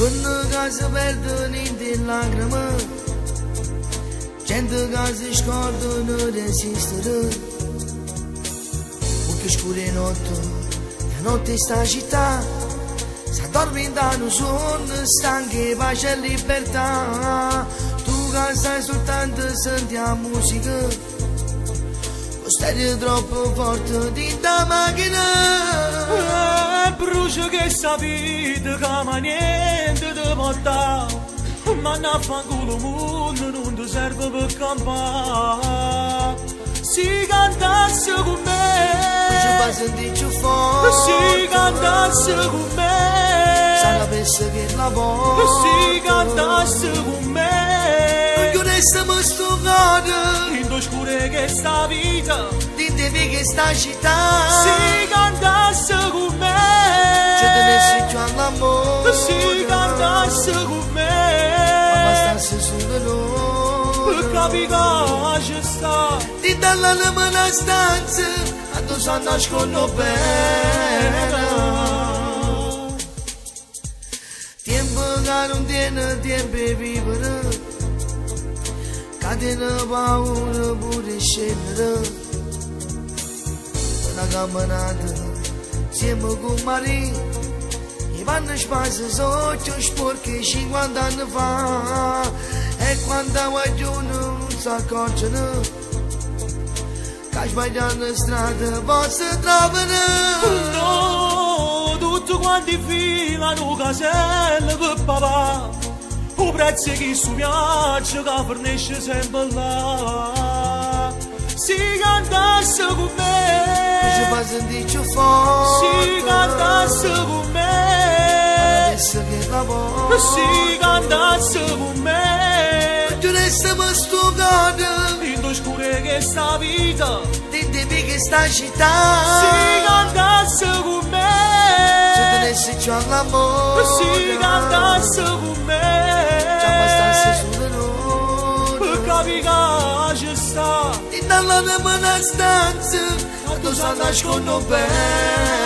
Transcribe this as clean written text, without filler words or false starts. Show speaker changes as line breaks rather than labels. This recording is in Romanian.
Până ca să perdonim din lacrimă, gente ca să scordo non resistere. Occhio scuri notte, la notte sta città sta addormentando sonno, stanchi, pace e libertà. Tu che stai soltanto senti la musica, lo stereo troppo forte di da macchina.
Brucia che sta vita che ma niente ti porta, ma non fanculo mondo non ti serve per campare. Si cantasse con me,
ci fa sentire più forte.
si cantasse con me,
sapesse che la voce,
si cantasse con me,
non chiudessimo sto cuore,
in oscure che sta vita,
ditemi che sta città,
si cantasse con me,
ci tenesse più all'amore,
si cantasse con me,
ma bastasse solo noi,
per capire che ci sta,
di dalla nella stanza, a tu sa nascondo bene. Tempo che non tiene tempo per vivere, catena paura pure scendere. Una camminata siamo con Maria, e vanno spazio sotto sporchi 50 anni fa, e quando guaglione non si accorgono che sbagliando strada posso trovare.
no, tutti quanti filano caselle per papà, o prezzo che su viaggio che fornisce sempre là. Si cantasse con me,
Ci fa sentire più forte,
si cantasse con me,
adesso che la voce,
si cantasse con me,
chiudessimo sto cuore,
in oscure che sta vita,
ditemi che sta città,
si cantasse con me,
ci tenesse più all'amore,
si cantasse con me,
ci bastasse solo noi,
per capire che ci sta,
di dalla nella stanza, a tu sa nascondo bene.